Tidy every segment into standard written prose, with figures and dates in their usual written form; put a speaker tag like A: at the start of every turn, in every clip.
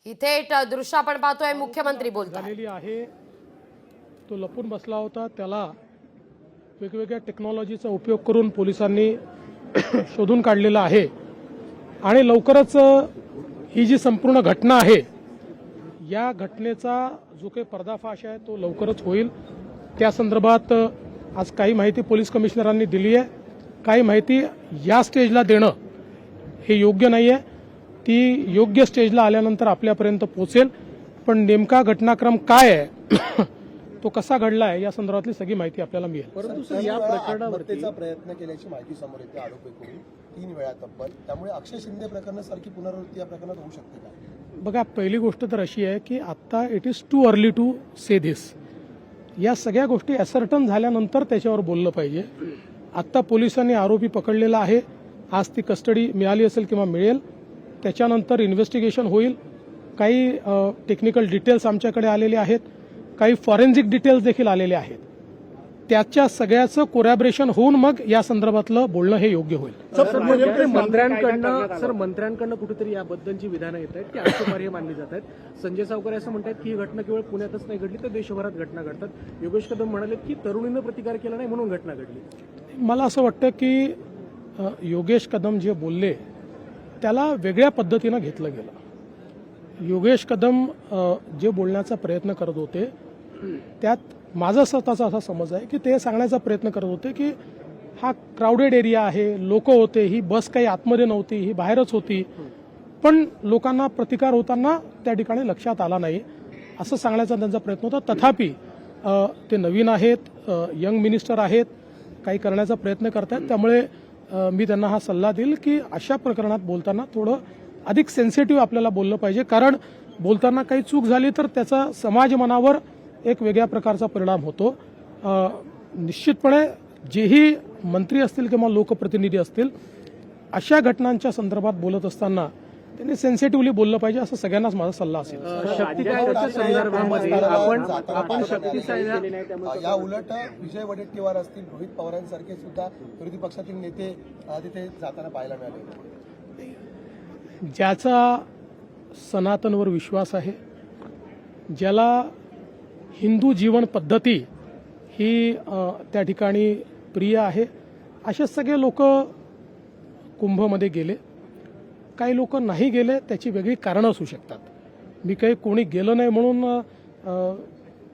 A: इथे दृश्य आपण पाहतोय, मुख्यमंत्री बोलतात
B: झालेली आहे. तो लपून बसला होता, त्याला वेगवेगळ्या टेक्नॉलॉजीचा उपयोग करून पोलिसांनी शोधून काढलेला आहे आणि लवकरच ही जी संपूर्ण घटना आहे या घटनेचा जो काही पर्दाफाश आहे तो लवकरच होईल. त्या संदर्भात आज काही माहिती पोलीस कमिशनरांनी दिली आहे. काही माहिती या स्टेजला देणं हे योग्य नाही आहे. ती योग्य स्टेजला आल्यानंतर आपल्यापर्यंत पोहोचेल. पण नेमका घटनाक्रम काय आहे तो कसा घडला आहे या संदर्भातली सगळी माहिती आपल्याला मिळेल.
C: परंतु सर या प्रकरणावरती प्रयत्न केल्याची माहिती समोर येते आरोपीकडून 3 वेळा तब्बल. त्यामुळे अक्षय शिंदे प्रकरणासारखी पुनरावृत्ती या प्रकरणात होऊ शकते का?
B: बघा, पहिली गोष्ट तर अशी आहे की आता it is too early to say this. या सगळ्या गोष्टी असर्टन झाल्यानंतर त्याच्यावर बोललं पाहिजे. आत्ता पोलिसांनी आरोपी पकडलेला आहे. आज ती कस्टडी मिळाली असेल किंवा मिळेल. त्याच्यानंतर इन्व्हेस्टिगेशन होईल. काही टेक्निकल डिटेल्स आमच्याकडे आलेले आहेत. काही फॉरेन्सिक डिटेल्स देखील आलेले आहेत. त्याच्या सगळ्याचं कोरॅबरेशन होऊन मग या संदर्भातलं बोलणं हे योग्य होईल.
D: मंत्र्यांकडनं कुठेतरी याबद्दलची विधानं येत आहेत की आक्षेपार्ह मानली जात आहेत. संजय सावकर असं म्हणतात की ही घटना केवळ पुण्यातच नाही घडली तर देशभरात घटना घडतात. योगेश कदम म्हणाले की तरुणीनं प्रतिकार केला नाही म्हणून घटना घडली.
B: मला असं वाटतं की योगेश कदम जे बोलले त्याला वेगळ्या पद्धतीनं घेतलं गेलं. योगेश कदम जे बोलण्याचा प्रयत्न करत होते त्यात माझा स्वतःचा असा समज आहे की ते सांगण्याचा प्रयत्न करत होते की हा क्राऊडेड एरिया आहे, लोक होते, ही बस काही आतमध्ये नव्हती, ही बाहेरच होती, पण लोकांना प्रतिकार होताना त्या ठिकाणी लक्षात आला नाही असं सांगण्याचा त्यांचा प्रयत्न होता. तथापि ते नवीन आहेत, यंग मिनिस्टर आहेत, काही करण्याचा प्रयत्न करतात. त्यामुळे मी त्यांना हा सल्ला देईल की अशा प्रकरणात बोलताना थोडं अधिक सेन्सिटिव्ह आपल्याला बोललं पाहिजे. कारण बोलताना काही चूक झाली तर त्याचा समाज मनावर एक वेगळ्या प्रकारचा परिणाम होतो. निश्चितपणे जेही मंत्री असतील किंवा लोकप्रतिनिधी असतील अशा घटनांच्या संदर्भात बोलत असताना त्यांनी सेन्सिटिव्हली बोललं पाहिजे असं सगळ्यांनाच माझा सल्ला असेल.
D: शक्ती कायद्याच्या संदर्भामध्ये आपण शक्ती कायदा
C: या उलट विजय वडेट्टीवार असतील, रोहित पवारांसारखे सुद्धा विरोधी पक्षातील नेते तिथे जाताना पाहायला मिळाले.
B: ज्याचा सनातनवर विश्वास आहे, ज्याला हिंदू जीवन पद्धती ही त्या ठिकाणी प्रिय आहे, असे सगळे लोक कुंभमध्ये गेले. काही लोक नाही गेले, त्याची वेगळी कारणं असू शकतात. मी काही कोणी गेलं नाही म्हणून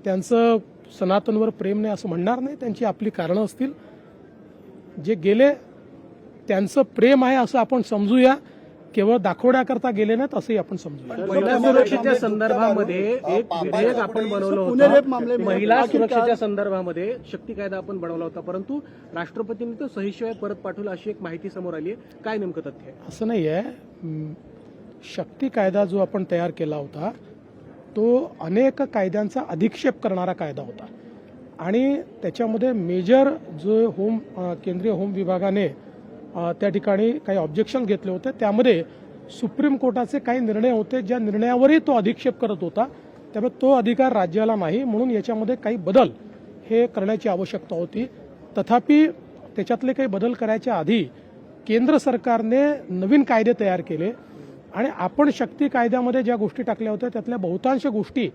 B: त्यांचं सनातनवर प्रेम नाही असं म्हणणार नाही. त्यांची आपली कारणं असतील. जे गेले त्यांचं प्रेम आहे असं आपण समजूया. केवळ दाखवण्याकरता गेले नाहीत असंही आपण समजूया.
D: महिला सुरक्षेच्या संदर्भामध्ये एक विधेयक आपण बनवलं होतं. महिला सुरक्षेच्या संदर्भामध्ये शक्ती कायदा आपण बनवला होता, परंतु राष्ट्रपतींनी तो सहीशिवाय परत पाठवला अशी एक माहिती समोर आली आहे. काय नेमकं तथ्य आहे?
B: असं नाही आहे. शक्ती कायदा जो आपण तयार केला होता तो अनेक कायद्यांचा अधिक्षेप करणारा कायदा होता आणि त्याच्यामध्ये मेजर जो केंद्रीय होम विभागाने त्या ठिकाणी काही ऑब्जेक्शन घेतले होते. त्यामध्ये सुप्रीम कोर्टाचे काही निर्णय होते ज्या निर्णयावरही तो अधिक्षेप करत होता. त्यामुळे तो अधिकार राज्याला नाही, म्हणून याच्यामध्ये काही बदल हे करण्याची आवश्यकता होती. तथापि त्याच्यातले काही बदल करायच्या आधी केंद्र सरकारने नवीन कायदे तयार केले आणि आपण शक्ती कायद्यामध्ये ज्या गोष्टी टाकल्या होत्या त्यातल्या बहुतांश गोष्टी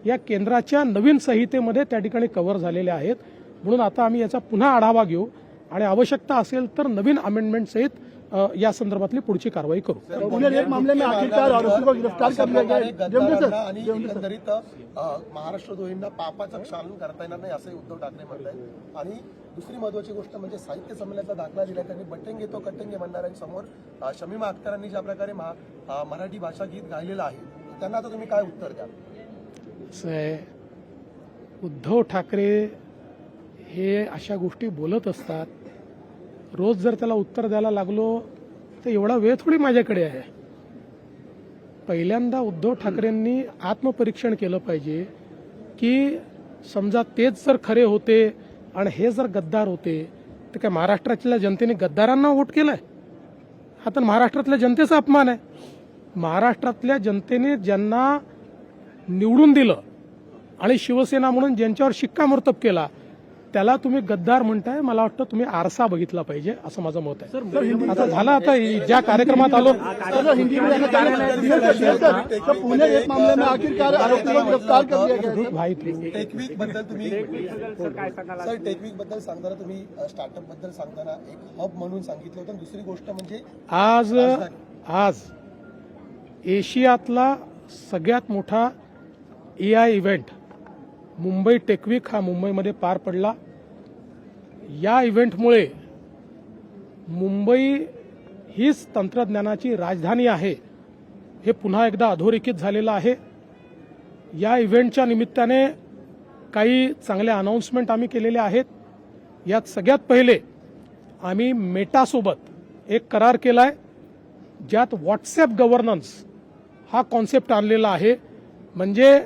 B: या केंद्राच्या नवीन संहितेमध्ये त्या ठिकाणी कव्हर झालेल्या आहेत. म्हणून आता आम्ही याचा पुन्हा आढावा घेऊ आणि आवश्यकता असेल तर नवीन अमेंडमेंट सहित या संदर्भातली पुढची कारवाई करू.
C: आणि एकंदरीत महाराष्ट्र द्रोहींना पापाचं क्षालन करता येणार नाही असंही उद्धव ठाकरे म्हणतात. आणि दुसरी महत्वाची गोष्ट म्हणजे साहित्य संमेलनाचा दाखला दिला. त्यांनी बट्टेंगे तो कट्टेंगे म्हणणाऱ्यांसमोर शमीमा अख्तरांनी ज्या प्रकारे मराठी भाषा गीत गायलेलं आहे त्यांना आता तुम्ही काय उत्तर द्याल?
B: उद्धव ठाकरे हे अशा गोष्टी बोलत असतात. रोज जर त्याला उत्तर द्यायला लागलो तर एवढा वेळ थोडी माझ्याकडे आहे. पहिल्यांदा उद्धव ठाकरेंनी आत्मपरीक्षण केलं पाहिजे की समजा तेच जर खरे होते आणि हे जर गद्दार होते तर काय महाराष्ट्रातल्या जनतेने गद्दारांना वोट केलंय? हा तर महाराष्ट्रातल्या जनतेचा अपमान आहे. महाराष्ट्रातल्या जनतेने ज्यांना निवडून दिलं आणि शिवसेना म्हणून ज्यांच्यावर शिक्कामोर्तब केला त्याला तुम्ही गद्दार म्हणताय. मला वाटतं तुम्ही आरसा बघितला पाहिजे असं माझं मत आहे. आता झालं, आता ज्या कार्यक्रमात आलो
E: पुणे रेप मामले में आखिरकार आरोपी को गिरफ्तार कर लिया गया है.
B: भाई
C: टेकवीक बद्दल तुम्ही सर टेकवीक बद्दल सांगताना तुम्ही स्टार्टअप बद्दल सांगताना एक हब म्हणून सांगितलं होतं. दुसरी गोष्ट म्हणजे
B: आज एशियातला सगळ्यात मोठा AI इव्हेंट मुंबई टेकवीक हा मुंबईमध्ये पार पडला. या इव्हेंटमुळे मुंबई हीच तंत्रज्ञानाची राजधानी आहे हे पुन्हा एकदा अधोरेखित झालेलं आहे. या इव्हेंटच्या निमित्ताने काही चांगल्या अनाउन्समेंट आम्ही केलेल्या आहेत. यात सगळ्यात पहिले आम्ही मेटासोबत एक करार केला आहे ज्यात व्हॉट्सॲप गव्हर्नन्स हा कॉन्सेप्ट आणलेला आहे. म्हणजे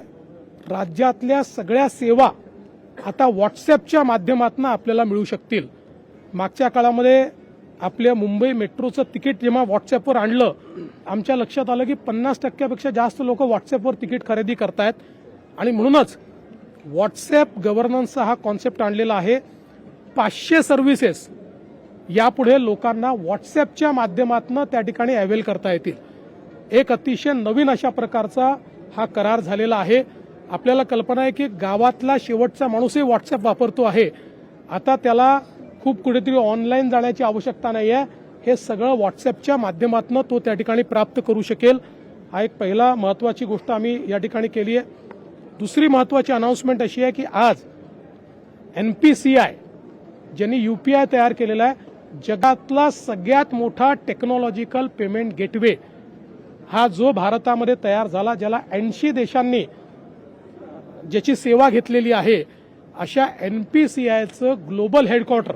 B: राज्यातल्या सगळ्या सेवा आता व्हॉट्सॲपच्या माध्यमातून आपल्याला मिळू शकतील. मागच्या काळामध्ये आपल्या मुंबई मेट्रोचं तिकीट जेव्हा व्हॉट्सॲपवर आणलं आमच्या लक्षात आलं की 50% जास्त लोक व्हॉट्सॲपवर तिकीट खरेदी करतायत आणि म्हणूनच व्हॉट्सॲप गव्हर्नन्सचा हा कॉन्सेप्ट आणलेला आहे. 500 सर्व्हिसेस यापुढे लोकांना व्हॉट्सॲपच्या माध्यमातून त्या ठिकाणी अवेल करता येतील. एक अतिशय नवीन अशा प्रकारचा हा करार झालेला आहे. आपल्याला कल्पना आहे की गावातला शेवटचा माणूसही व्हॉट्सॲप वापरतो आहे. आता त्याला खूप कुठेतरी ऑनलाईन जाण्याची आवश्यकता नाही आहे. हे सगळं व्हॉट्सॲपच्या माध्यमातून तो त्या ठिकाणी प्राप्त करू शकेल. हा एक पहिला महत्त्वाची गोष्ट आम्ही या ठिकाणी केली आहे. दुसरी महत्त्वाची अनाउन्समेंट अशी आहे की आज NPCI ज्यांनी UPI तयार केलेला आहे, जगातला सगळ्यात मोठा टेक्नॉलॉजिकल पेमेंट गेटवे हा जो भारतामध्ये तयार झाला, ज्याला 80 देशांनी ज्याची सेवा घेतलेली आहे, अशा NPCIचं ग्लोबल हेडक्वार्टर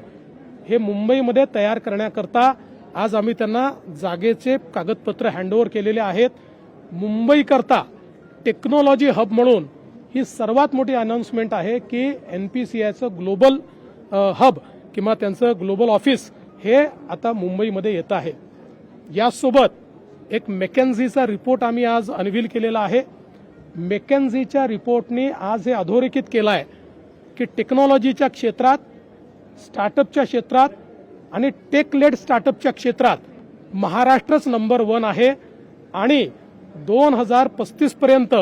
B: हे मुंबईमध्ये तयार करण्याकरता आज आम्ही त्यांना जागेचे कागदपत्र हँडओव्हर केलेले आहेत. मुंबईकरता टेक्नॉलॉजी हब म्हणून ही सर्वात मोठी अनाउन्समेंट आहे की NPCIचं ग्लोबल हब किंवा त्यांचं ग्लोबल ऑफिस हे आता मुंबईमध्ये येत आहे. यासोबत एक मेकॅन्झीचा रिपोर्ट आम्ही आज अनवील केलेला आहे. मेकॅन्झीच्या रिपोर्टनी आज हे अधोरेखित केलं आहे की टेक्नॉलॉजीच्या क्षेत्रात, स्टार्टअपच्या क्षेत्रात आणि टेक लेड स्टार्टअपच्या क्षेत्रात महाराष्ट्रच नंबर 1 आहे आणि 2035 पर्यंत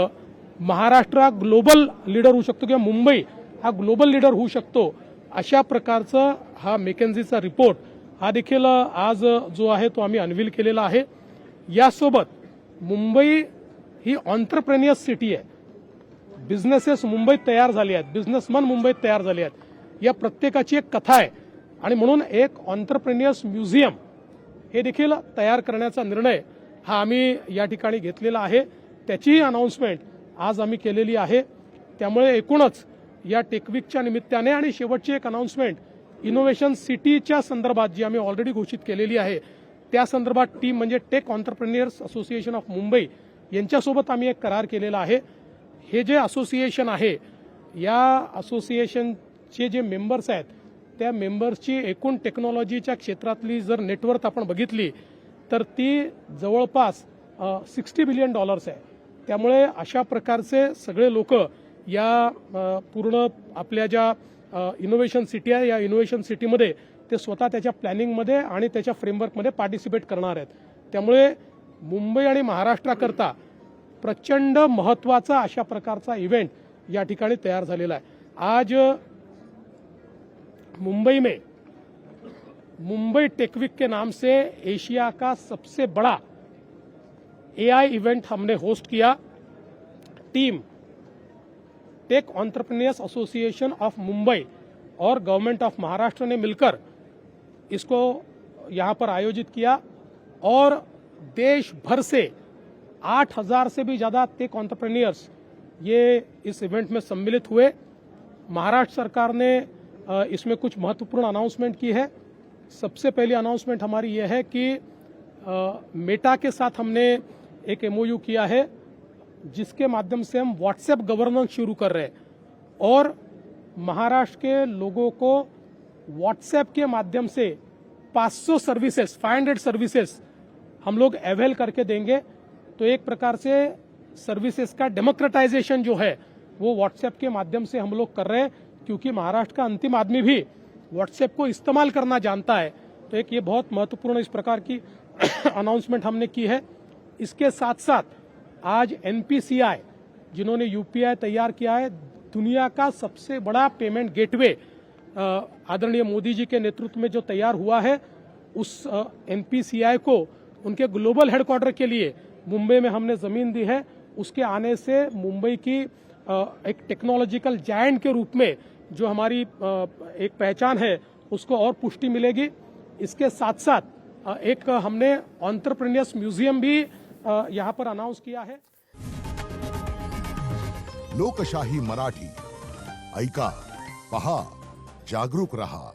B: महाराष्ट्र हा ग्लोबल लीडर होऊ शकतो किंवा मुंबई हा ग्लोबल लीडर होऊ शकतो. अशा प्रकारचा हा मेकॅन्झीचा रिपोर्ट हा देखील आज जो आहे तो आम्ही अनवील केलेला आहे. यासोबत मुंबई ही ऑन्ट्रप्रेन्युअर्स सिटी आहे. बिझनेसेस मुंबईत तयार झाले आहेत, बिझनेसमन मुंबईत तयार झाले आहेत. या प्रत्येकाची एक कथा आहे आणि म्हणून एक ऑन्ट्रप्रेन्युअर्स म्युझियम हे देखील तयार करण्याचा निर्णय हा आम्ही या ठिकाणी घेतलेला आहे. त्याचीही अनाउन्समेंट आज आम्ही केलेली आहे. त्यामुळे एकूणच या टेकवीकच्या निमित्ताने आणि शेवटची एक अनाउन्समेंट इनोव्हेशन सिटीच्या संदर्भात जी आम्ही ऑलरेडी घोषित केलेली आहे त्या संदर्भात टीम म्हणजे टेक ऑन्टरप्रेन्युअर्स असोसिएशन ऑफ मुंबई यांच्यासोबत आम्ही एक करार केलेला आहे. हे जे असोसिएशन आहे या असोसिएशनचे जे मेंबर्स आहेत त्या मेंबर्सची एकूण टेक्नॉलॉजीच्या क्षेत्रातली जर नेटवर्थ आपण बघितली तर ती जवळपास $60 बिलियन आहे. त्यामुळे अशा प्रकारचे सगळे लोक या पूर्ण आपल्या ज्या इनोव्हेशन सिटी आहे या इनोव्हेशन सिटीमध्ये ते स्वतः त्याच्या प्लॅनिंगमध्ये आणि त्याच्या फ्रेमवर्कमध्ये पार्टिसिपेट करणार आहेत. त्यामुळे मुंबई आणि महाराष्ट्राकरता प्रचंड महत्त्वाचा अशा प्रकारचा इव्हेंट या ठिकाणी तयार झालेला आहे. आज मुंबई में मुंबई टेकवीक के नाम से एशिया का सबसे बड़ा AI इवेंट हमने होस्ट किया. Team tech entrepreneurs association of Mumbai और गवर्नमेंट ऑफ महाराष्ट्र ने मिलकर इसको यहाँ पर आयोजित किया और देश भर से 8,000 से भी ज़्यादा टेक एंटरप्रेन्योर्स ये इस इवेंट में सम्मिलित हुए. महाराष्ट्र सरकार ने इसमें कुछ महत्वपूर्ण अनाउंसमेंट की है. सबसे पहली अनाउंसमेंट हमारी ये है कि मेटा के साथ हमने एक MOU किया है जिसके माध्यम से हम व्हाट्सएप गवर्नेंस शुरू कर रहे हैं और महाराष्ट्र के लोगों को व्हाट्सएप के माध्यम से 500 सर्विसेज हम लोग अवेल करके देंगे. तो एक प्रकार से सर्विसेज का डेमोक्रेटाइजेशन जो है वो व्हाट्सएप के माध्यम से हम लोग कर रहे हैं. क्योंकि महाराष्ट्र का अंतिम आदमी भी व्हाट्सएप को इस्तेमाल करना जानता है। तो एक ये बहुत महत्वपूर्ण इस प्रकार की अनाउंसमेंट हमने की है। इसके साथ साथ आज एनपीसीआई जिन्होंने यूपीआई तैयार किया है, दुनिया का सबसे बड़ा पेमेंट गेटवे आदरणीय मोदी जी के नेतृत्व में जो तैयार हुआ है, उस एनपीसीआई को उनके ग्लोबल हेडक्वार्टर के लिए मुंबई में हमने जमीन दी है। उसके आने से मुंबई की एक टेक्नोलॉजिकल जायंट के रूप में जो हमारी एक पहचान है उसको और पुष्टि मिलेगी। इसके साथ साथ एक हमने एंटरप्रेन्योर्स म्यूजियम भी यहाँ पर अनाउंस किया है।
F: लोकशाही मराठी ऐका, पहा, जागरूक रहा।